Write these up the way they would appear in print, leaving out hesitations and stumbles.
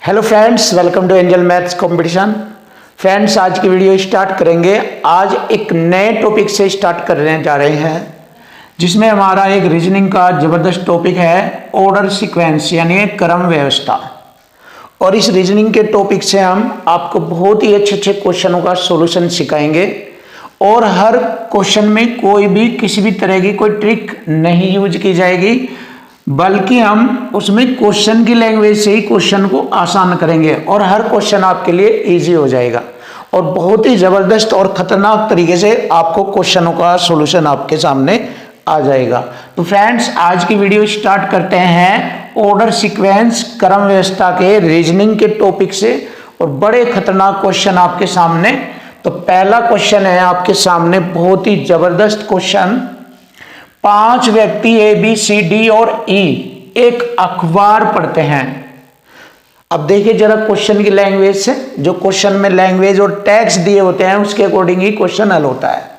Hello friends, welcome to angel maths competition. Friends, आज की video start करेंगे। आज एक नए टॉपिक से स्टार्ट करने जा रहे हैं, जिसमें हमारा एक रीजनिंग का ज़बरदस्त टॉपिक है ऑर्डर सीक्वेंस, यानी क्रम व्यवस्था। और इस रीजनिंग के टॉपिक से हम आपको बहुत ही अच्छे अच्छे क्वेश्चनों का सॉल्यूशन सिखाएंगे। और हर क्वेश्चन में कोई भी किसी भी तरह की कोई ट्रिक नहीं यूज की जाएगी, बल्कि हम उसमें क्वेश्चन की लैंग्वेज से ही क्वेश्चन को आसान करेंगे और हर क्वेश्चन आपके लिए इजी हो जाएगा और बहुत ही ज़बरदस्त और ख़तरनाक तरीके से आपको क्वेश्चनों का सॉल्यूशन आपके सामने आ जाएगा। तो फ्रेंड्स, आज की वीडियो स्टार्ट करते हैं ऑर्डर सीक्वेंस क्रम व्यवस्था के रीजनिंग के टॉपिक से, और बड़े खतरनाक क्वेश्चन आपके सामने। तो पहला क्वेश्चन है आपके सामने, बहुत ही ज़बरदस्त क्वेश्चन। 5 व्यक्ति ए बी सी डी और ई एक अखबार पढ़ते हैं। अब देखिए जरा क्वेश्चन की लैंग्वेज से, जो क्वेश्चन में लैंग्वेज और टैग्स दिए होते हैं उसके अकॉर्डिंग ही क्वेश्चन हल होता है।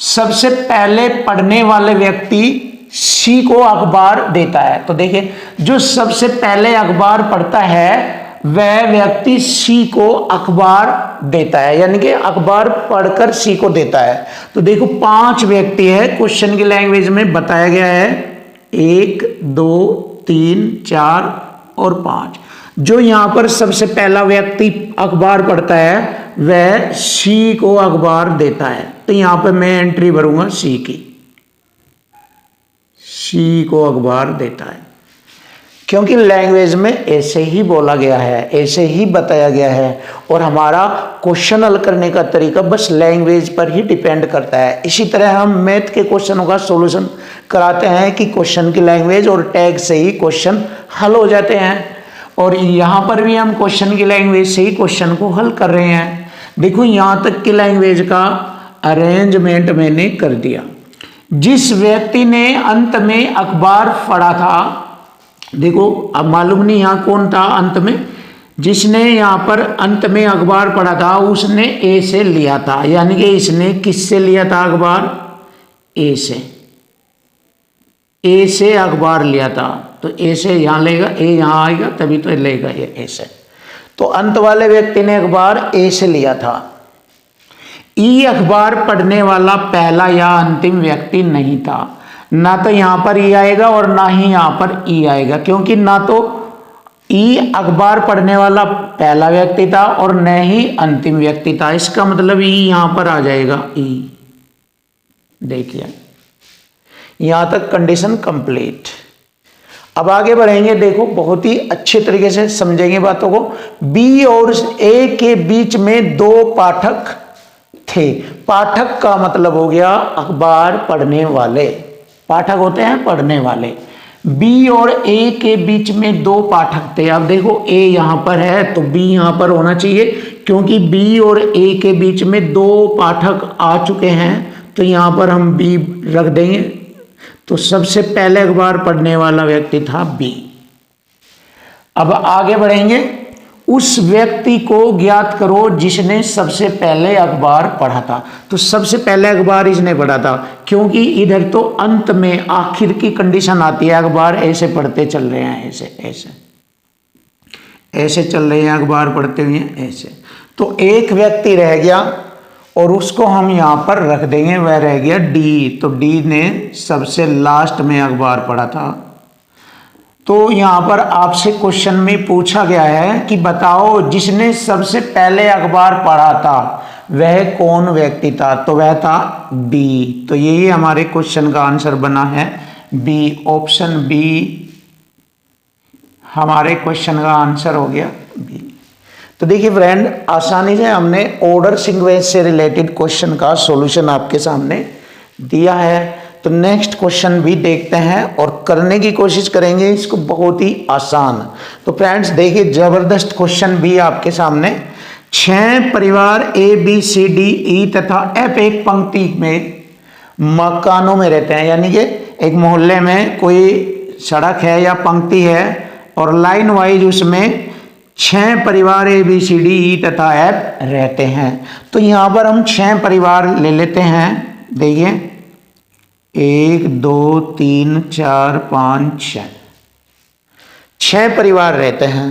सबसे पहले पढ़ने वाले व्यक्ति सी को अखबार देता है। तो देखिए, जो सबसे पहले अखबार पढ़ता है वह व्यक्ति सी को अखबार देता है, यानी कि अखबार पढ़कर सी को देता है। तो देखो 5 व्यक्ति है, क्वेश्चन की लैंग्वेज में बताया गया है 1 2 3 4 और 5। जो यहां पर सबसे पहला व्यक्ति अखबार पढ़ता है वह सी को अखबार देता है। तो यहां पर मैं एंट्री भरूंगा सी की, सी को अखबार देता है, क्योंकि लैंग्वेज में ऐसे ही बोला गया है, ऐसे ही बताया गया है। और हमारा क्वेश्चन हल करने का तरीका बस लैंग्वेज पर ही डिपेंड करता है। इसी तरह हम मैथ के क्वेश्चनों का सॉल्यूशन कराते हैं कि क्वेश्चन की लैंग्वेज और टैग से ही क्वेश्चन हल हो जाते हैं। और यहाँ पर भी हम क्वेश्चन की लैंग्वेज से ही क्वेश्चन को हल कर रहे हैं। देखो, यहाँ तक की लैंग्वेज का अरेंजमेंट मैंने कर दिया। जिस व्यक्ति ने अंत में अखबार पढ़ा था, देखो अब मालूम नहीं यहाँ कौन था अंत में, जिसने यहाँ पर अंत में अखबार पढ़ा था उसने ए से लिया था, यानी कि इसने किससे लिया था अखबार? ए से, ए से अखबार लिया था। तो ए से यहाँ लेगा, ए यहाँ आएगा तभी तो लेगा ये ए से। तो अंत वाले व्यक्ति ने अखबार ए से लिया था। ई अखबार पढ़ने वाला पहला या अंतिम व्यक्ति नहीं था। ना तो यहां पर ई आएगा और ना ही यहां पर ई आएगा, क्योंकि ना तो ई अखबार पढ़ने वाला पहला व्यक्ति था और न ही अंतिम व्यक्ति था। इसका मतलब ई यहां पर आ जाएगा ई। देखिए यहां तक कंडीशन कंप्लीट। अब आगे बढ़ेंगे। देखो बहुत ही अच्छे तरीके से समझेंगे बातों को। बी और ए के बीच में 2 पाठक थे। पाठक का मतलब हो गया अखबार पढ़ने वाले। पाठक होते हैं पढ़ने वाले। बी और ए के बीच में 2 पाठक थे। अब देखो ए यहां पर है तो बी यहां पर होना चाहिए, क्योंकि बी और ए के बीच में 2 पाठक आ चुके हैं। तो यहां पर हम बी रख देंगे। तो सबसे पहले अखबार पढ़ने वाला व्यक्ति था बी। अब आगे बढ़ेंगे। उस व्यक्ति को ज्ञात करो जिसने सबसे पहले अखबार पढ़ा था। तो सबसे पहले अखबार इसने पढ़ा था, क्योंकि इधर तो अंत में आखिर की कंडीशन आती है। अखबार ऐसे पढ़ते चल रहे हैं, ऐसे ऐसे ऐसे चल रहे हैं, अखबार पढ़ते हुए ऐसे। तो एक व्यक्ति रह गया और उसको हम यहाँ पर रख देंगे, वह रह गया डी। तो डी ने सबसे लास्ट में अखबार पढ़ा था। तो यहाँ पर आपसे क्वेश्चन में पूछा गया है कि बताओ जिसने सबसे पहले अखबार पढ़ा था वह कौन व्यक्ति था? तो वह था बी। तो यही हमारे क्वेश्चन का आंसर बना है बी। ऑप्शन बी हमारे क्वेश्चन का आंसर हो गया बी। तो देखिए फ्रेंड, आसानी से हमने ऑर्डर सीक्वेंस से रिलेटेड क्वेश्चन का सॉल्यूशन आपके सामने दिया है। तो नेक्स्ट क्वेश्चन भी देखते हैं और करने की कोशिश करेंगे इसको बहुत ही आसान। तो फ्रेंड्स देखिए, जबरदस्त क्वेश्चन भी आपके सामने। 6 परिवार A B C D E तथा एफ एक पंक्ति में मकानों में रहते हैं, यानी कि एक मोहल्ले में कोई सड़क है या पंक्ति है और लाइन वाइज उसमें 6 परिवार A B C D E तथा एफ रहते हैं। तो यहां पर हम 6 परिवार ले लेते हैं। देखिए 1 2 3 4 5 6 परिवार रहते हैं।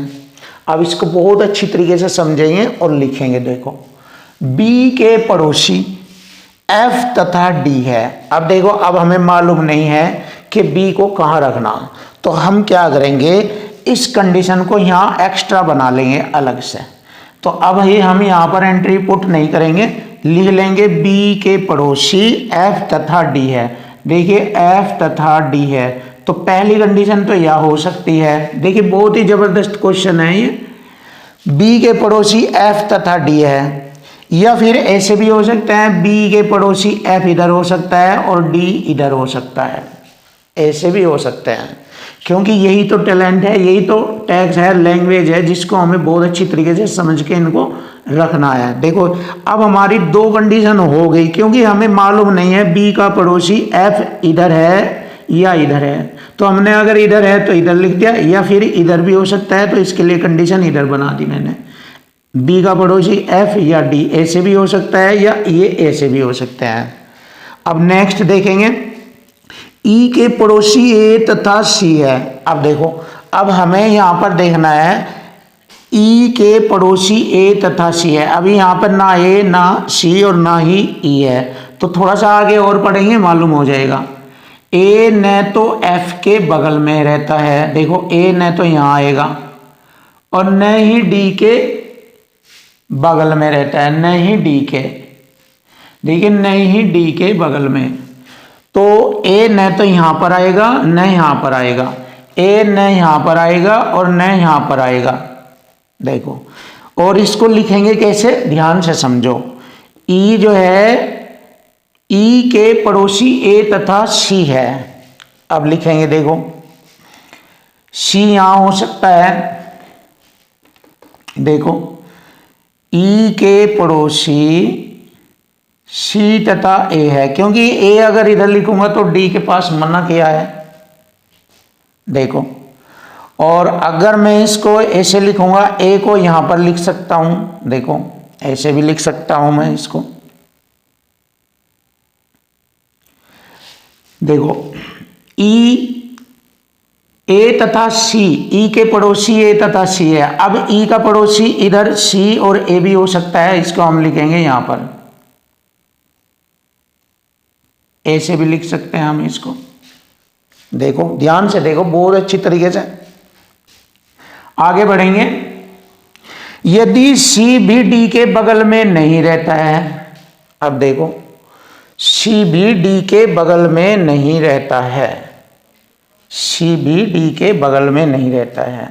अब इसको बहुत अच्छी तरीके से समझेंगे और लिखेंगे। देखो बी के पड़ोसी एफ तथा डी है। अब देखो अब हमें मालूम नहीं है कि बी को कहाँ रखना, तो हम क्या करेंगे, इस कंडीशन को यहाँ एक्स्ट्रा बना लेंगे अलग से। तो अब ही हम यहाँ पर एंट्री पुट नहीं करेंगे, लिख लेंगे बी के पड़ोसी एफ तथा डी है। देखिए एफ तथा डी है, तो पहली कंडीशन तो यह हो सकती है। देखिए बहुत ही जबरदस्त क्वेश्चन है ये, बी के पड़ोसी एफ तथा डी है। या फिर ऐसे भी हो सकता है, बी के पड़ोसी एफ इधर हो सकता है और डी इधर हो सकता है, ऐसे भी हो सकते हैं। क्योंकि यही तो टैलेंट है, यही तो टैक्स है, लैंग्वेज है, जिसको हमें बहुत अच्छी तरीके से समझ के इनको रखना है। देखो अब हमारी दो कंडीशन हो गई, क्योंकि हमें मालूम नहीं है बी का पड़ोसी एफ इधर है या इधर है, तो हमने अगर इधर है तो इधर लिख दिया, या फिर इधर भी हो सकता है, तो इसके लिए कंडीशन इधर बना दी मैंने, बी का पड़ोसी एफ या डी, ऐसे भी हो सकता है या ये ऐसे भी हो सकता है। अब नेक्स्ट देखेंगे, ई के पड़ोसी ए तथा सी है। अब देखो अब हमें यहाँ पर देखना है ई के पड़ोसी ए तथा सी है। अभी यहाँ पर ना ए ना सी और ना ही ई है, तो थोड़ा सा आगे और पढ़ेंगे मालूम हो जाएगा। ए न तो एफ के बगल में रहता है, देखो ए न तो यहाँ आएगा, और न ही डी के बगल में रहता है, न ही डी के, देखिए न ही डी के बगल में, तो ए न तो यहाँ पर आएगा न यहाँ पर आएगा, ए न यहाँ पर आएगा और न यहाँ पर आएगा। देखो और इसको लिखेंगे कैसे, ध्यान से समझो। ई जो है, ई के पड़ोसी ए तथा सी है। अब लिखेंगे, देखो सी यहां हो सकता है, देखो ई के पड़ोसी सी तथा ए है, क्योंकि ए अगर इधर लिखूंगा तो डी के पास मना किया है, देखो। और अगर मैं इसको ऐसे लिखूंगा, ए को यहां पर लिख सकता हूं, देखो ऐसे भी लिख सकता हूं मैं इसको, देखो ई ए तथा सी, ई के पड़ोसी ए तथा सी है। अब ई का पड़ोसी इधर सी और ए भी हो सकता है, इसको हम लिखेंगे यहां पर, ऐसे भी लिख सकते हैं हम इसको। देखो ध्यान से देखो, बहुत अच्छी तरीके से आगे बढ़ेंगे। यदि सी भी डी के बगल में नहीं रहता है, अब देखो सी भी डी के बगल में नहीं रहता है, सी भी डी के बगल में नहीं रहता है,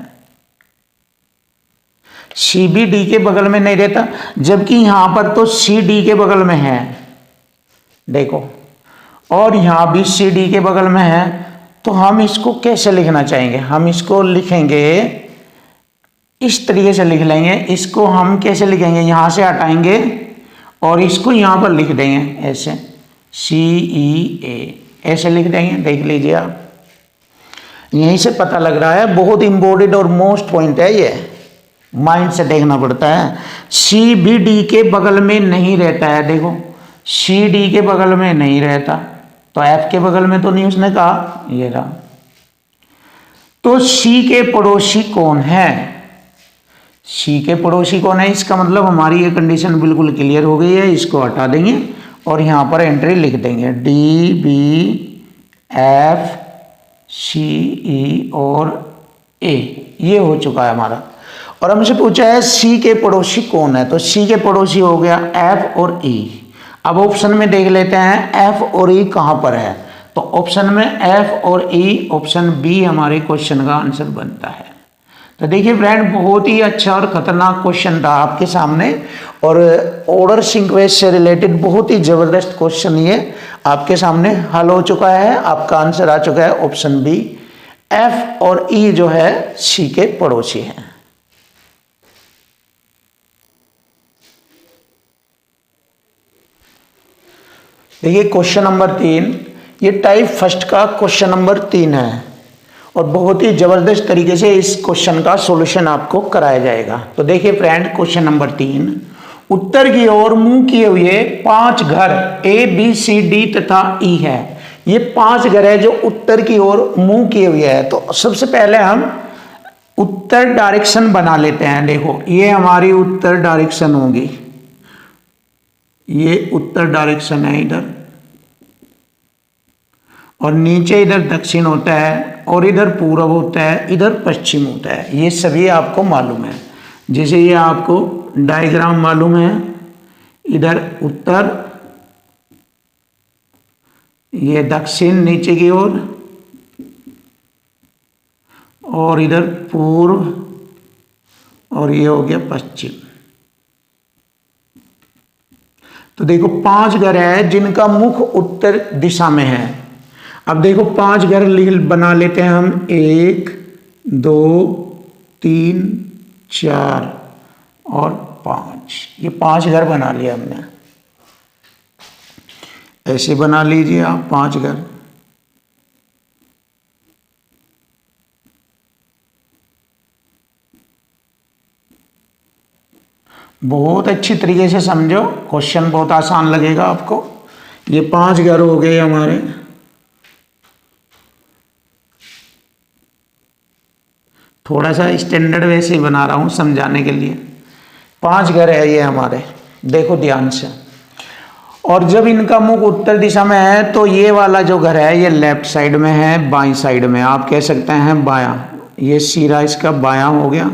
सी भी डी के बगल में नहीं रहता, जबकि यहां पर तो सी डी के बगल में है, देखो, और यहां भी सी डी के बगल में है। तो हम इसको कैसे लिखना चाहेंगे, हम इसको लिखेंगे इस तरीके से लिख लेंगे। इसको हम कैसे लिखेंगे, यहां से हटाएंगे और इसको यहां पर लिख देंगे ऐसे, सी ई ए, ऐसे लिख देंगे। देख लीजिए आप, यहीं से पता लग रहा है, बहुत इंपॉर्टेंट और मोस्ट पॉइंट है ये, माइंड से देखना पड़ता है। सी भी डी के बगल में नहीं रहता है, देखो सी डी के बगल में नहीं रहता, तो एफ के बगल में तो नहीं उसने कहा, ये रहा। तो सी के पड़ोसी कौन है, सी के पड़ोसी कौन है, इसका मतलब हमारी ये कंडीशन बिल्कुल क्लियर हो गई है। इसको हटा देंगे और यहां पर एंट्री लिख देंगे, डी बी एफ सी ई और ए, ये हो चुका है हमारा। और हमसे पूछा है सी के पड़ोसी कौन है, तो सी के पड़ोसी हो गया एफ और ई। अब ऑप्शन में देख लेते हैं एफ और ई कहां पर है, तो ऑप्शन में एफ और ई, ऑप्शन बी हमारे क्वेश्चन का आंसर बनता है। तो देखिए फ्रेंड, बहुत ही अच्छा और खतरनाक क्वेश्चन था आपके सामने, और ऑर्डर सीक्वेंस से रिलेटेड बहुत ही जबरदस्त क्वेश्चन ये आपके सामने हल हो चुका है। आपका आंसर आ चुका है ऑप्शन बी, एफ और ई जो है सी के पड़ोसी हैं। देखिए क्वेश्चन नंबर 3, ये टाइप फर्स्ट का क्वेश्चन नंबर 3 है, और बहुत ही जबरदस्त तरीके से इस क्वेश्चन का सॉल्यूशन आपको कराया जाएगा। तो देखिए फ्रेंड, क्वेश्चन नंबर 3, उत्तर की ओर मुंह किए हुए 5 घर ए बी सी डी तथा ई है। ये 5 घर है जो उत्तर की ओर मुंह किए हुए है। तो सबसे पहले हम उत्तर डायरेक्शन बना लेते हैं। देखो ये हमारी उत्तर डायरेक्शन होगी, ये उत्तर डायरेक्शन है इधर, और नीचे इधर दक्षिण होता है, और इधर पूर्व होता है, इधर पश्चिम होता है। ये सभी आपको मालूम है। जैसे ये आपको डायग्राम मालूम है, इधर उत्तर, ये दक्षिण नीचे की ओर, और इधर पूर्व, और ये हो गया पश्चिम। तो देखो 5 घर है जिनका मुख उत्तर दिशा में है। अब देखो 5 घर बना लेते हैं हम, 1 2 3 4 और 5। ये 5 घर बना लिया हमने। ऐसे बना लीजिए आप 5 घर। बहुत अच्छी तरीके से समझो, क्वेश्चन बहुत आसान लगेगा आपको। ये 5 घर हो गए हमारे। थोड़ा सा स्टैंडर्ड वैसे ही बना रहा हूँ समझाने के लिए। 5 घर है ये हमारे, देखो ध्यान से। और जब इनका मुख उत्तर दिशा में है तो ये वाला जो घर है ये लेफ्ट साइड में है, बाईं साइड में, आप कह सकते हैं बायां। ये सिरा इसका बायां हो गया,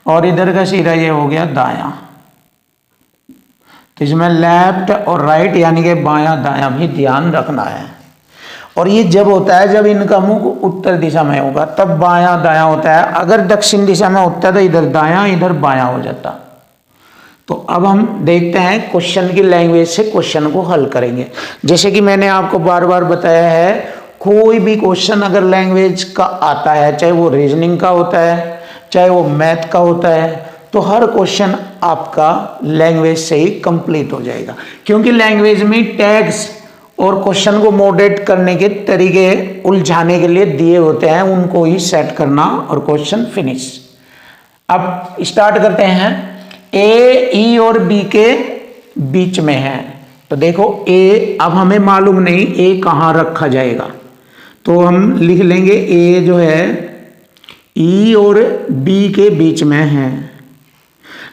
और इधर का सिरा ये हो गया दायां। तो इसमें लेफ्ट और राइट यानी कि बायां दायां भी ध्यान रखना है। और ये जब होता है जब इनका मुख उत्तर दिशा में होगा तब बायां दायां होता है। अगर दक्षिण दिशा में होता है तो इधर दायां इधर बायां हो जाता। तो अब हम देखते हैं क्वेश्चन की लैंग्वेज से क्वेश्चन को हल करेंगे। जैसे कि मैंने आपको बार बार बताया है, कोई भी क्वेश्चन अगर लैंग्वेज का आता है, चाहे वो रीजनिंग का होता है, चाहे वो मैथ का होता है, तो हर क्वेश्चन आपका लैंग्वेज से ही कंप्लीट हो जाएगा। क्योंकि लैंग्वेज में टैग्स और क्वेश्चन को मॉडरेट करने के तरीके उलझाने के लिए दिए होते हैं, उनको ही सेट करना और क्वेश्चन फिनिश। अब स्टार्ट करते हैं। ए, ई और बी के बीच में है। तो देखो ए, अब हमें मालूम नहीं ए कहाँ रखा जाएगा, तो हम लिख लेंगे ए जो है ई और बी के बीच में है।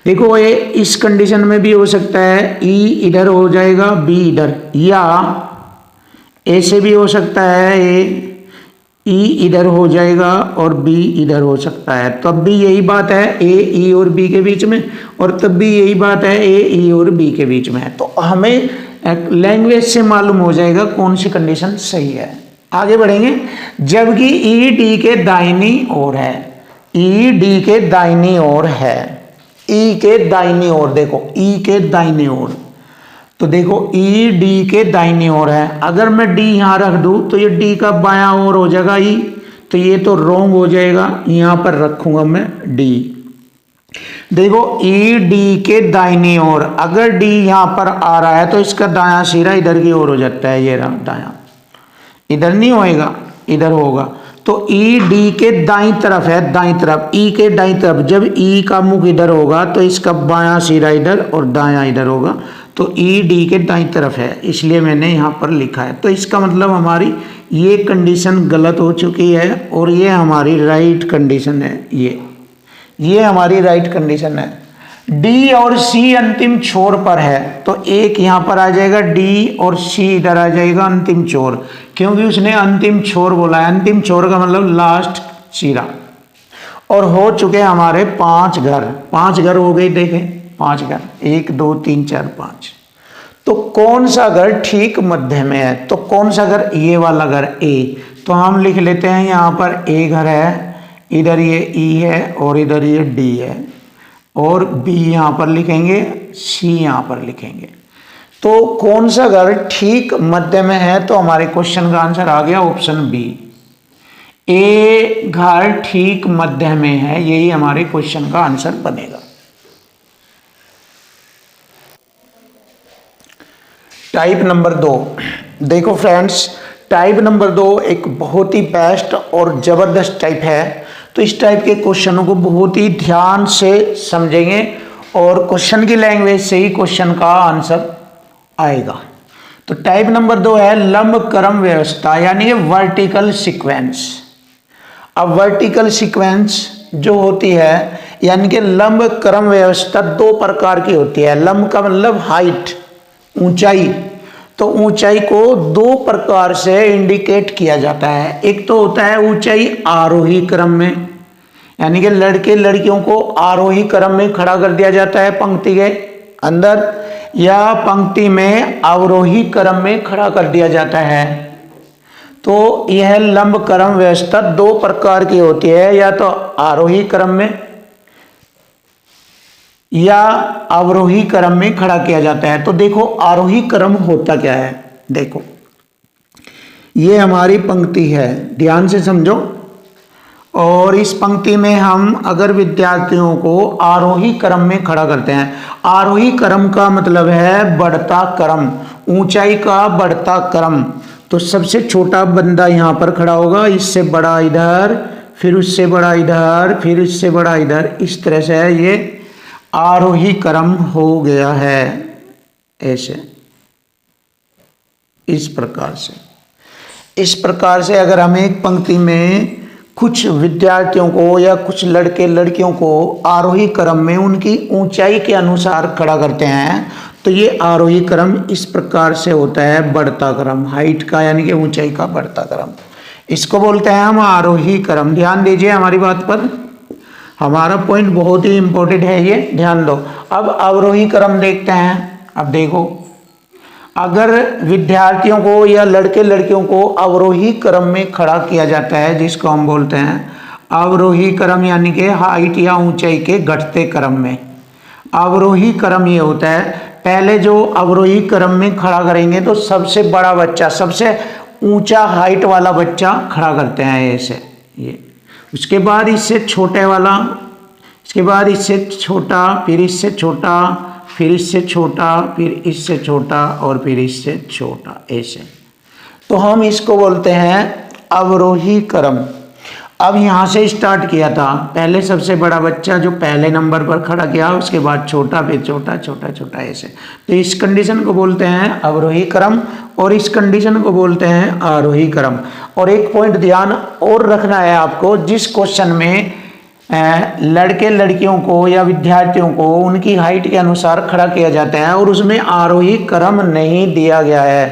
देखो ए इस कंडीशन में भी हो सकता है, ई इधर हो जाएगा बी इधर, या ऐसे भी हो सकता है ए ई इधर हो जाएगा और बी इधर हो सकता है। तब भी यही बात है ए ई और बी के बीच में, और तब भी यही बात है ए ई और बी के बीच में है। तो हमें लैंग्वेज से मालूम हो जाएगा कौन सी कंडीशन सही है। आगे बढ़ेंगे। जबकि ई डी के दाहिनी ओर है, ई डी के दाहिनी ओर है, ई के दाहिनी ओर, देखो ई के दाहिनी ओर, तो देखो ई डी के दाहिनी ओर है। अगर मैं डी यहाँ रख दूँ तो ये डी का बायां ओर हो जाएगा ई, तो ये तो रॉन्ग हो जाएगा। यहाँ पर रखूंगा मैं डी। देखो ई डी के दाहिनी ओर, अगर डी यहाँ पर आ रहा है तो इसका दायां सिरा इधर की ओर हो जाता है, ये रहा दायां, इधर नहीं होएगा इधर होगा। तो ई डी के दाईं तरफ है, दाईं तरफ, ई के दाईं तरफ। जब ई का मुख इधर होगा तो इसका बायां सिरा इधर और दायां इधर होगा, तो ई डी के दाईं तरफ है, इसलिए मैंने यहाँ पर लिखा है। तो इसका मतलब हमारी ये कंडीशन गलत हो चुकी है और ये हमारी राइट कंडीशन है। ये हमारी राइट कंडीशन है। डी और सी अंतिम छोर पर है, तो एक यहाँ पर आ जाएगा डी और सी इधर आ जाएगा अंतिम छोर, क्योंकि उसने अंतिम छोर बोला है। अंतिम छोर का मतलब लास्ट सिरा। और हो चुके हमारे 5 घर, 5 घर हो गए, देखें 5 घर, 1 2 3 4 5। तो कौन सा घर ठीक मध्य में है? तो कौन सा घर? ये वाला घर ए। तो हम लिख लेते हैं यहाँ पर ए घर है, इधर ये ई है और इधर ये डी है, और बी यहाँ पर लिखेंगे, सी यहाँ पर लिखेंगे। तो कौन सा घर ठीक मध्य में है? तो हमारे क्वेश्चन का आंसर आ गया ऑप्शन बी, ए घर ठीक मध्य में है, यही हमारे क्वेश्चन का आंसर बनेगा। टाइप नंबर 2, देखो फ्रेंड्स, टाइप नंबर 2 एक बहुत ही बेस्ट और ज़बरदस्त टाइप है। तो इस टाइप के क्वेश्चनों को बहुत ही ध्यान से समझेंगे और क्वेश्चन की लैंग्वेज से ही क्वेश्चन का आंसर आएगा। तो टाइप नंबर 2 है लंब क्रम व्यवस्था, यानी वर्टिकल सीक्वेंस। अब वर्टिकल सीक्वेंस जो होती है, यानी कि लंब क्रम व्यवस्था दो प्रकार की होती है। लंब का मतलब हाइट, ऊंचाई। तो ऊंचाई को दो प्रकार से इंडिकेट किया जाता है। एक तो होता है ऊंचाई आरोही क्रम में, यानी कि लड़के लड़कियों को आरोही क्रम में खड़ा कर दिया जाता है पंक्ति के अंदर, या पंक्ति में अवरोही क्रम में खड़ा कर दिया जाता है। तो यह लंब क्रम व्यवस्था दो प्रकार की होती है, या तो आरोही क्रम में या अवरोही क्रम में खड़ा किया जाता है। तो देखो आरोही क्रम होता क्या है, देखो ये हमारी पंक्ति है, ध्यान से समझो। और इस पंक्ति में हम अगर विद्यार्थियों को आरोही क्रम में खड़ा करते हैं, आरोही क्रम का मतलब है बढ़ता क्रम, ऊंचाई का बढ़ता क्रम। तो सबसे छोटा बंदा यहां पर खड़ा होगा, इससे बड़ा इधर, फिर उससे बड़ा इधर, फिर इससे बड़ा इधर, इस तरह से ये आरोही क्रम हो गया है। ऐसे इस प्रकार से अगर हम एक पंक्ति में कुछ विद्यार्थियों को या कुछ लड़के लड़कियों को आरोही क्रम में उनकी ऊंचाई के अनुसार खड़ा करते हैं, तो ये आरोही क्रम इस प्रकार से होता है, बढ़ता क्रम, हाइट का यानी कि ऊंचाई का बढ़ता क्रम, इसको बोलते हैं हम आरोही क्रम। ध्यान दीजिए हमारी बात पर, हमारा पॉइंट बहुत ही इंपॉर्टेंट है ये, ध्यान दो। अब अवरोही क्रम देखते हैं। अब देखो, अगर विद्यार्थियों को या लड़के लड़कियों को अवरोही क्रम में खड़ा किया जाता है, जिसको हम बोलते हैं अवरोही क्रम, यानी कि हाइट या ऊंचाई के घटते क्रम में अवरोही क्रम ये होता है। पहले जो अवरोही क्रम में खड़ा करेंगे तो सबसे बड़ा बच्चा, सबसे ऊंचा हाइट वाला बच्चा खड़ा करते हैं ऐसे, ये। उसके बाद इससे छोटे वाला, इसके बाद इससे छोटा, फिर इससे छोटा, फिर इससे छोटा, फिर इससे छोटा और फिर इससे छोटा, ऐसे। तो हम इसको बोलते हैं अवरोही क्रम। अब यहाँ से स्टार्ट किया था, पहले सबसे बड़ा बच्चा जो पहले नंबर पर खड़ा किया, उसके बाद छोटा, फिर छोटा, छोटा छोटा, ऐसे। तो इस कंडीशन को बोलते हैं अवरोही क्रम और इस कंडीशन को बोलते हैं आरोही क्रम। और एक पॉइंट ध्यान और रखना है आपको, जिस क्वेश्चन में लड़के लड़कियों को या विद्यार्थियों को उनकी हाइट के अनुसार खड़ा किया जाता है और उसमें आरोही क्रम नहीं दिया गया है,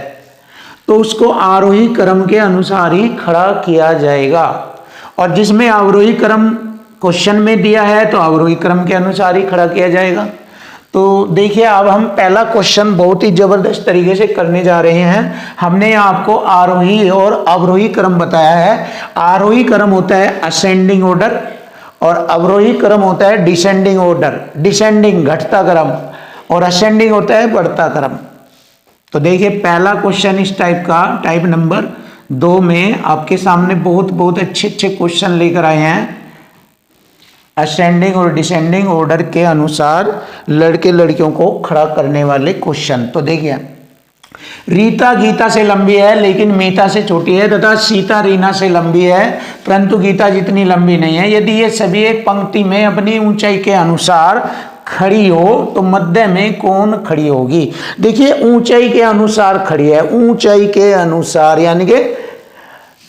तो उसको आरोही क्रम के अनुसार ही खड़ा किया जाएगा। और जिसमें अवरोही क्रम क्वेश्चन में दिया है तो अवरोही क्रम के अनुसार ही खड़ा किया जाएगा। तो देखिए, अब हम पहला क्वेश्चन बहुत ही जबरदस्त तरीके से करने जा रहे हैं। हमने आपको आरोही और अवरोही क्रम बताया है। आरोही क्रम होता है असेंडिंग ऑर्डर और अवरोही क्रम होता है डिसेंडिंग ऑर्डर, डिसेंडिंग घटता क्रम, और असेंडिंग होता है बढ़ता क्रम। तो देखिए, पहला क्वेश्चन इस टाइप का, टाइप नंबर 2 में आपके सामने बहुत अच्छे क्वेश्चन लेकर आए हैं। असेंडिंग और डिसेंडिंग ऑर्डर के अनुसार लड़के लड़कियों को खड़ा करने वाले क्वेश्चन। तो देखिए, रीता गीता से लंबी है लेकिन मीता से छोटी है, तथा सीता रीना से लंबी है परंतु गीता जितनी लंबी नहीं है। यदि ये सभी एक पंक्ति में अपनी ऊंचाई के अनुसार खड़ी हो तो मध्य में कौन खड़ी होगी। देखिए, ऊंचाई के अनुसार खड़ी है, ऊंचाई के अनुसार, यानी कि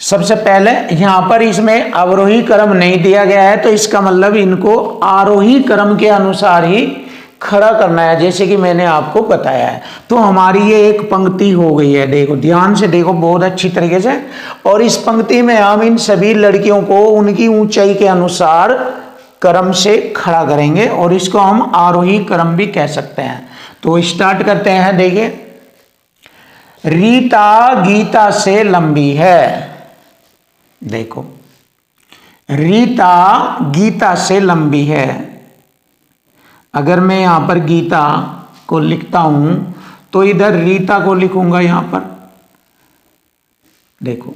सबसे पहले यहां पर इसमें अवरोही क्रम नहीं दिया गया है, तो इसका मतलब इनको आरोही क्रम के अनुसार ही खड़ा करना है, जैसे कि मैंने आपको बताया है। तो हमारी ये एक पंक्ति हो गई है, देखो ध्यान से देखो बहुत अच्छी तरीके से। और इस पंक्ति में हम इन सभी लड़कियों को उनकी ऊंचाई के अनुसार क्रम से खड़ा करेंगे और इसको हम आरोही क्रम भी कह सकते हैं। तो स्टार्ट करते हैं। देखिए, रीता गीता से लंबी है। देखो, रीता गीता से लंबी है। अगर मैं यहां पर गीता को लिखता हूं तो इधर रीता को लिखूंगा यहां पर। देखो,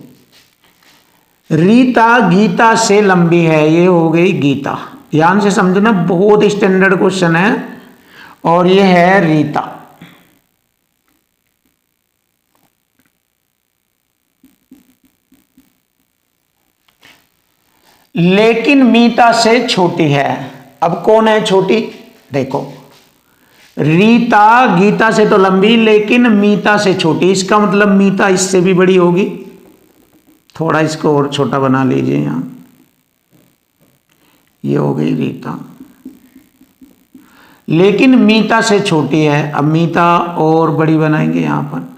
रीता गीता से लंबी है, ये हो गई गीता। ध्यान से समझना, बहुत स्टैंडर्ड क्वेश्चन है। और ये है रीता। लेकिन मीता से छोटी है। अब कौन है छोटी? देखो, रीता गीता से तो लंबी लेकिन मीता से छोटी, इसका मतलब मीता इससे भी बड़ी होगी। थोड़ा इसको और छोटा बना लीजिए यहां। ये हो गई रीता, लेकिन मीता से छोटी है। अब मीता और बड़ी बनाएंगे यहां पर।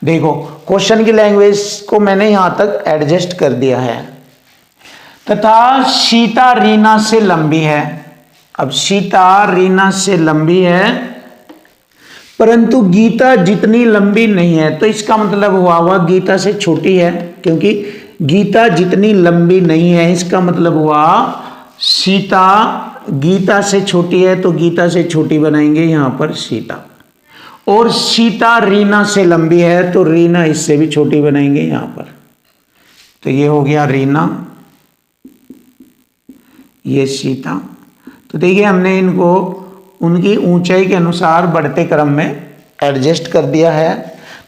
देखो क्वेश्चन की लैंग्वेज को मैंने यहां तक एडजस्ट कर दिया है। तथा सीता रीना से लंबी है। अब सीता रीना से लंबी है, परंतु गीता जितनी लंबी नहीं है। तो इसका मतलब हुआ वह गीता से छोटी है, क्योंकि गीता जितनी लंबी नहीं है, इसका मतलब हुआ सीता गीता से छोटी है, तो गीता से छोटी बनाएंगे यहां पर सीता। और सीता रीना से लंबी है, तो रीना इससे भी छोटी बनाएंगे यहां पर। तो ये हो गया रीना, ये सीता। तो देखिए हमने इनको उनकी ऊंचाई के अनुसार बढ़ते क्रम में एडजस्ट कर दिया है।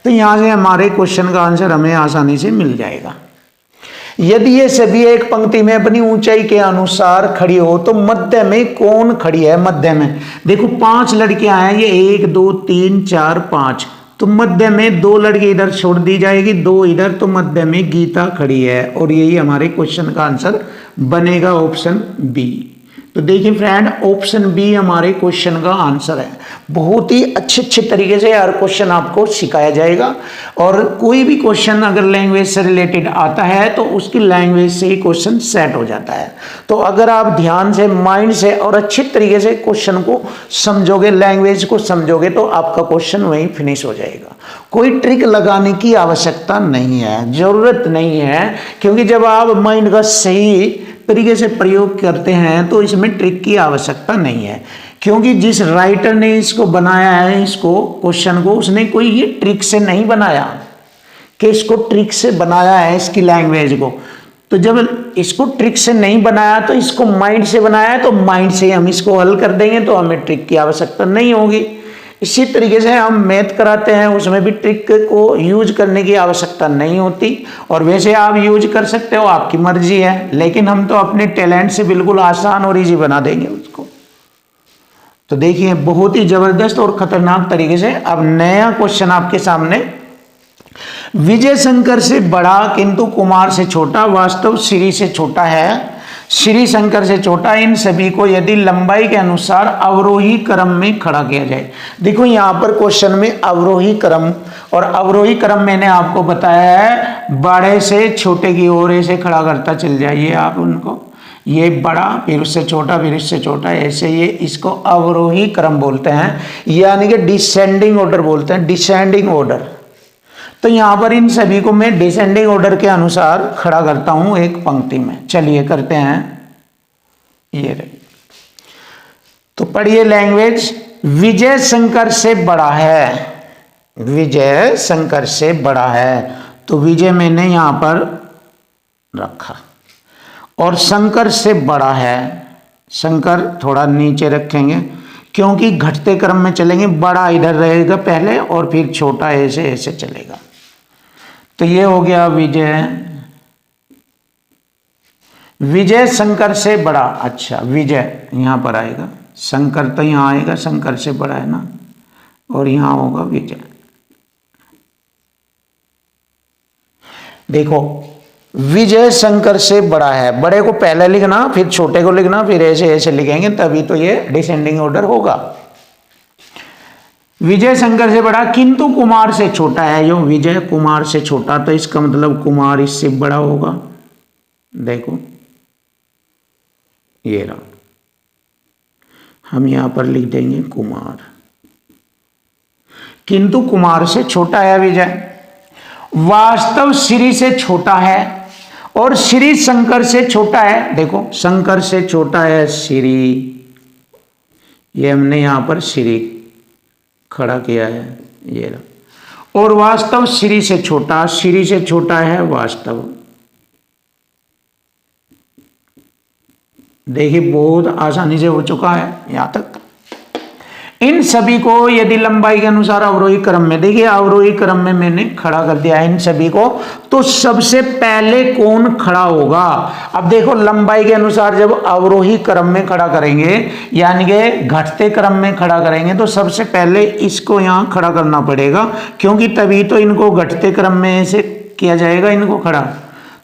तो यहां से हमारे क्वेश्चन का आंसर हमें आसानी से मिल जाएगा। यदि ये सभी एक पंक्ति में अपनी ऊंचाई के अनुसार खड़ी हो, तो मध्य में कौन खड़ी है? मध्य में देखो 5 लड़कियां हैं, ये 1 2 3 4 5। तो मध्य में 2 लड़की इधर छोड़ दी जाएगी, 2 इधर, तो मध्य में गीता खड़ी है। और यही हमारे क्वेश्चन का आंसर बनेगा, ऑप्शन बी। तो देखिए फ्रेंड, ऑप्शन बी हमारे क्वेश्चन का आंसर है। बहुत ही अच्छे तरीके से हर क्वेश्चन आपको सिखाया जाएगा। और कोई भी क्वेश्चन अगर लैंग्वेज से रिलेटेड आता है, तो उसकी लैंग्वेज से ही क्वेश्चन सेट हो जाता है। तो अगर आप ध्यान से, माइंड से और अच्छे तरीके से क्वेश्चन को समझोगे, लैंग्वेज को समझोगे, तो आपका क्वेश्चन वहीं फिनिश हो जाएगा। कोई ट्रिक लगाने की आवश्यकता नहीं है, जरूरत नहीं है, क्योंकि जब आप माइंड का सही तरीके से प्रयोग करते हैं तो इसमें ट्रिक की आवश्यकता नहीं है। क्योंकि जिस राइटर ने इसको बनाया है, इसको क्वेश्चन को, उसने कोई ये ट्रिक से नहीं बनाया कि इसको ट्रिक से बनाया है इसकी लैंग्वेज को। तो जब इसको ट्रिक से नहीं बनाया, तो इसको माइंड से बनाया है, तो माइंड से हम इसको हल कर देंगे, तो हमें ट्रिक की आवश्यकता नहीं होगी। इसी तरीके से हम मैथ कराते हैं, उसमें भी ट्रिक को यूज करने की आवश्यकता नहीं होती। और वैसे आप यूज कर सकते हो, आपकी मर्जी है, लेकिन हम तो अपने टैलेंट से बिल्कुल आसान और इजी बना देंगे उसको। तो देखिए बहुत ही जबरदस्त और खतरनाक तरीके से अब नया क्वेश्चन आपके सामने। विजय शंकर से बड़ा किंतु कुमार से छोटा, वास्तव श्री से छोटा है, श्री शंकर से छोटा, इन सभी को यदि लंबाई के अनुसार अवरोही क्रम में खड़ा किया जाए। देखो यहां पर क्वेश्चन में अवरोही क्रम, और अवरोही क्रम मैंने आपको बताया है बड़े से छोटे की ओर ऐसे खड़ा करता चल जाइए आप उनको। ये बड़ा, फिर उससे छोटा, फिर उससे छोटा, ऐसे ये इसको अवरोही क्रम बोलते हैं, यानी कि डिसेंडिंग ऑर्डर बोलते हैं, डिसेंडिंग ऑर्डर। तो यहां पर इन सभी को मैं डिसेंडिंग ऑर्डर के अनुसार खड़ा करता हूं एक पंक्ति में। चलिए करते हैं, ये रही। तो पढ़िए लैंग्वेज, विजय शंकर से बड़ा है, विजय शंकर से बड़ा है। तो विजय मैंने यहां पर रखा, और शंकर से बड़ा है, शंकर थोड़ा नीचे रखेंगे, क्योंकि घटते क्रम में चलेंगे। बड़ा इधर रहेगा पहले, और फिर छोटा ऐसे ऐसे चलेगा। तो ये हो गया विजय, विजय शंकर से बड़ा। अच्छा, विजय यहां पर आएगा, शंकर तो यहां आएगा, शंकर से बड़ा है ना, और यहां होगा विजय। देखो विजय शंकर से बड़ा है, बड़े को पहले लिखना, फिर छोटे को लिखना, फिर ऐसे ऐसे लिखेंगे, तभी तो ये डिसेंडिंग ऑर्डर होगा। विजय शंकर से बड़ा किंतु कुमार से छोटा है, यो विजय कुमार से छोटा, तो इसका मतलब कुमार इससे बड़ा होगा। देखो ये रहा, हम यहां पर लिख देंगे कुमार, किंतु कुमार से छोटा है विजय। वास्तव श्री से छोटा है, और श्री शंकर से छोटा है। देखो शंकर से छोटा है श्री, ये हमने यहां पर श्री खड़ा किया है, ये रहा। और वास्तव श्री से छोटा, श्री से छोटा है वास्तव। देखिए बहुत आसानी से हो चुका है यहां तक। इन सभी को यदि लंबाई के अनुसार अवरोही क्रम में, देखिए अवरोही क्रम में मैंने खड़ा कर दिया इन सभी को, तो सबसे पहले कौन खड़ा होगा? अब देखो लंबाई के अनुसार जब अवरोही क्रम में खड़ा करेंगे, यानी कि घटते क्रम में खड़ा करेंगे, तो सबसे पहले इसको यहां खड़ा करना पड़ेगा, क्योंकि तभी तो इनको घटते क्रम में से किया जाएगा इनको खड़ा।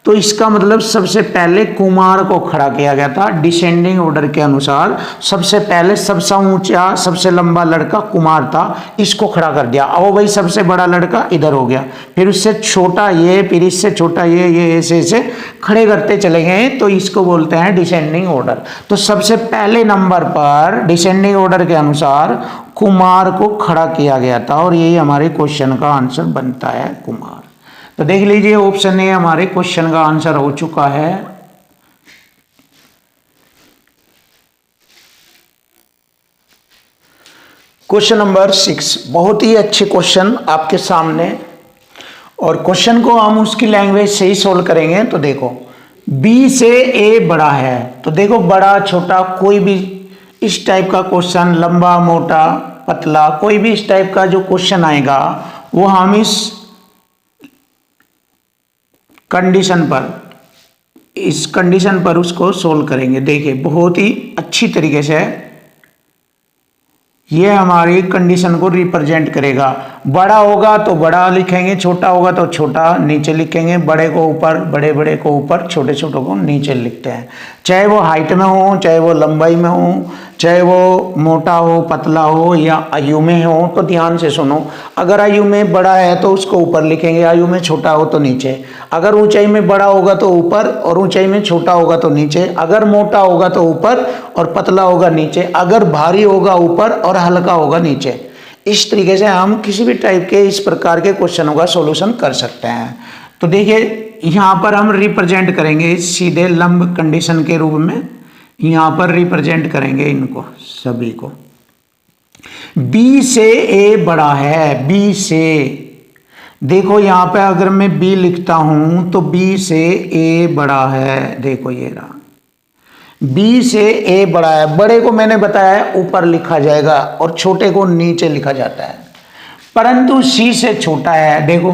तो इसका मतलब सबसे पहले कुमार को खड़ा किया गया था डिसेंडिंग ऑर्डर के अनुसार। सबसे पहले सबसे ऊंचा सबसे लंबा लड़का कुमार था, इसको खड़ा कर दिया। अब भाई सबसे बड़ा लड़का इधर हो गया, फिर उससे छोटा ये, फिर इससे छोटा ये ऐसे ऐसे खड़े करते चले गए, तो इसको बोलते हैं डिसेंडिंग ऑर्डर। तो सबसे पहले नंबर पर डिसेंडिंग ऑर्डर के अनुसार कुमार को खड़ा किया गया था, और यही हमारे क्वेश्चन का आंसर बनता है कुमार। तो देख लीजिए ऑप्शन ए हमारे क्वेश्चन का आंसर हो चुका है। क्वेश्चन नंबर 6 बहुत ही अच्छे क्वेश्चन आपके सामने, और क्वेश्चन को हम उसकी लैंग्वेज से ही सोल्व करेंगे। तो देखो बी से ए बड़ा है, तो देखो बड़ा छोटा कोई भी इस टाइप का क्वेश्चन, लंबा मोटा पतला कोई भी इस टाइप का जो क्वेश्चन आएगा वो हम इस कंडीशन पर उसको सोल्व करेंगे। देखिए बहुत ही अच्छी तरीके से ये हमारी कंडीशन को रिप्रेजेंट करेगा। बड़ा होगा तो बड़ा लिखेंगे, छोटा होगा तो छोटा नीचे लिखेंगे, बड़े को ऊपर, बड़े बड़े को ऊपर, छोटे छोटे को नीचे लिखते हैं। चाहे वो हाइट में हो, चाहे वो लंबाई में हो, चाहे वो मोटा हो, पतला हो या आयु में हो। तो ध्यान से सुनो, अगर आयु में बड़ा है तो उसको ऊपर लिखेंगे, आयु में छोटा हो तो नीचे। अगर ऊंचाई में बड़ा होगा तो ऊपर, और ऊंचाई में छोटा होगा तो नीचे। अगर मोटा होगा तो ऊपर और पतला होगा नीचे। अगर भारी होगा ऊपर और हल्का होगा नीचे। इस तरीके से हम किसी भी टाइप के इस प्रकार के क्वेश्चनों का सॉल्यूशन कर सकते हैं। तो देखिए यहाँ पर हम रिप्रेजेंट करेंगे सीधे लंब कंडीशन के रूप में, यहाँ पर रिप्रेजेंट करेंगे इनको सभी को। बी से ए बड़ा है, बी से, देखो यहाँ पे अगर मैं बी लिखता हूं तो बी से ए बड़ा है। देखो ये रहा, बी से ए बड़ा है। बड़े को मैंने बताया है ऊपर लिखा जाएगा और छोटे को नीचे लिखा जाता है, परंतु सी से छोटा है। देखो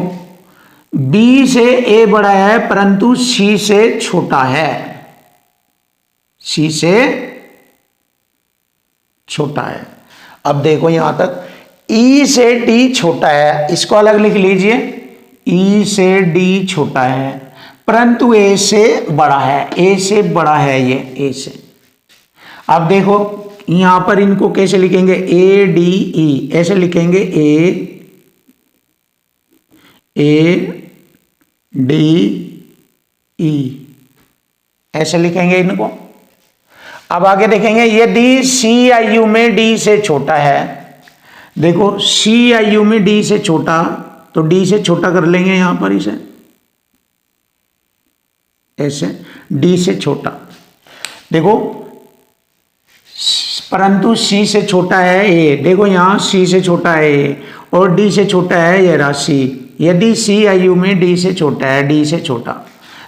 बी से ए बड़ा है परंतु सी से छोटा है, सी से छोटा है। अब देखो यहां तक ई से डी छोटा है, इसको अलग लिख लीजिए। ई से डी छोटा है परंतु ए से बड़ा है, ए से बड़ा है ये, ए से। अब देखो यहां पर इनको कैसे लिखेंगे, ए डी ई ऐसे लिखेंगे, ए डी ई ऐसे लिखेंगे इनको। अब आगे देखेंगे यदि सी आयु में डी से छोटा है, देखो सी आयु में डी से छोटा, तो डी से छोटा कर लेंगे यहां पर इसे ऐसे, डी से छोटा। देखो परंतु सी से छोटा है ए, देखो यहां सी से छोटा है ए और डी से छोटा है ये राशि। यदि सी आयु में डी से छोटा है, डी से छोटा,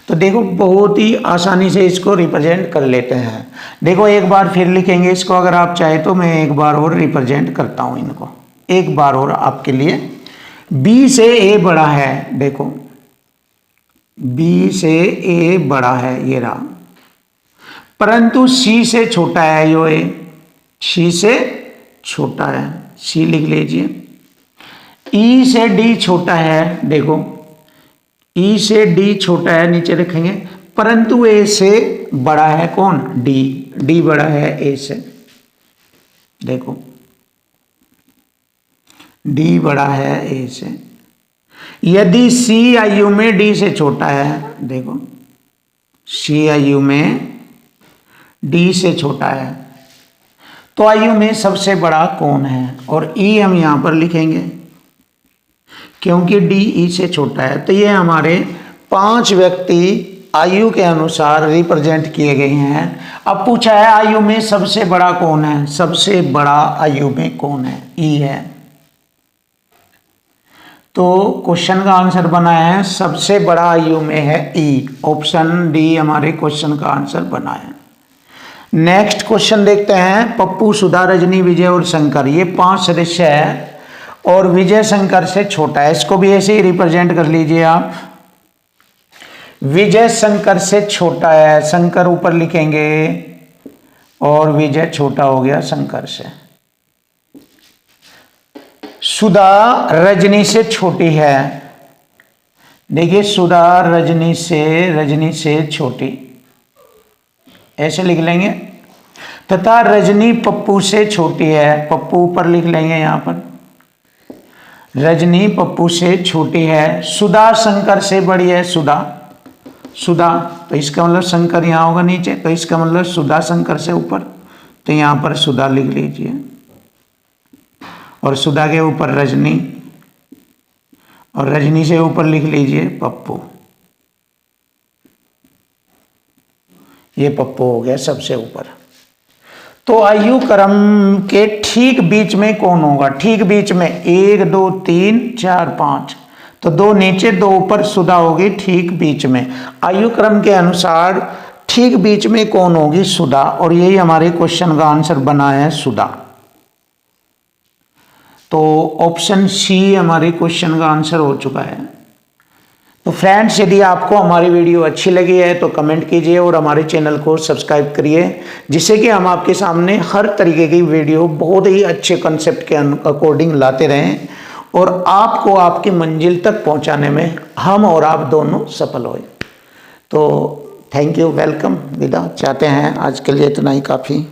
तो देखो बहुत ही आसानी से इसको रिप्रेजेंट कर लेते हैं। देखो एक बार फिर लिखेंगे इसको, अगर आप चाहे तो मैं एक बार और रिप्रेजेंट करता हूं इनको, एक बार और आपके लिए। बी से ए बड़ा है, देखो बी से ए बड़ा है ये रहा, परंतु सी से छोटा है यो ए, सी से छोटा है, सी लिख लीजिए। ई से डी छोटा है, देखो ई से डी छोटा है, नीचे रखेंगे, परंतु ए से बड़ा है कौन, डी, डी बड़ा है ए से। देखो डी बड़ा है ए से। यदि सी आयु में डी से छोटा है, देखो सी आयु में डी से छोटा है, तो आयु में सबसे बड़ा कौन है, और ई हम यहां पर लिखेंगे क्योंकि डी ई से छोटा है। तो ये हमारे 5 व्यक्ति आयु के अनुसार रिप्रेजेंट किए गए हैं। अब पूछा है आयु में सबसे बड़ा कौन है, सबसे बड़ा आयु में कौन है, ई है। तो क्वेश्चन का आंसर बना है सबसे बड़ा आयु में है ई, ऑप्शन डी हमारे क्वेश्चन का आंसर बना है। नेक्स्ट क्वेश्चन देखते हैं। पप्पू, सुधा, रजनी, विजय और शंकर, ये 5 सदस्य है और विजय शंकर से छोटा है। इसको भी ऐसे ही रिप्रेजेंट कर लीजिए आप। विजय शंकर से छोटा है, शंकर ऊपर लिखेंगे और विजय छोटा हो गया शंकर से। सुधा रजनी से छोटी है, देखिए सुधा रजनी से छोटी, ऐसे लिख लेंगे। तथा रजनी पप्पू से छोटी है, पप्पू ऊपर लिख लेंगे यहाँ पर। रजनी पप्पू से छोटी है। सुधा शंकर से बड़ी है, सुधा तो इसका मतलब शंकर यहाँ होगा नीचे, तो इसका मतलब सुधा शंकर से ऊपर, तो यहाँ पर सुधा लिख लीजिए। और सुधा के ऊपर रजनी, और रजनी से ऊपर लिख लीजिए पप्पू। ये पप्पू हो गया सबसे ऊपर। तो आयु क्रम के ठीक बीच में कौन होगा? ठीक बीच में 1 2 3 4 5, तो 2 नीचे 2 ऊपर सुधा होगी ठीक बीच में। आयु क्रम के अनुसार ठीक बीच में कौन होगी? सुधा। और यही हमारे क्वेश्चन का आंसर बना है, सुधा। तो ऑप्शन सी हमारे क्वेश्चन का आंसर हो चुका है। तो फ्रेंड्स, यदि आपको हमारी वीडियो अच्छी लगी है तो कमेंट कीजिए और हमारे चैनल को सब्सक्राइब करिए, जिससे कि हम आपके सामने हर तरीके की वीडियो बहुत ही अच्छे कंसेप्ट के अकॉर्डिंग लाते रहें और आपको आपकी मंजिल तक पहुंचाने में हम और आप दोनों सफल हों। तो थैंक यू, वेलकम, विदा चाहते हैं। आज के लिए इतना ही काफ़ी।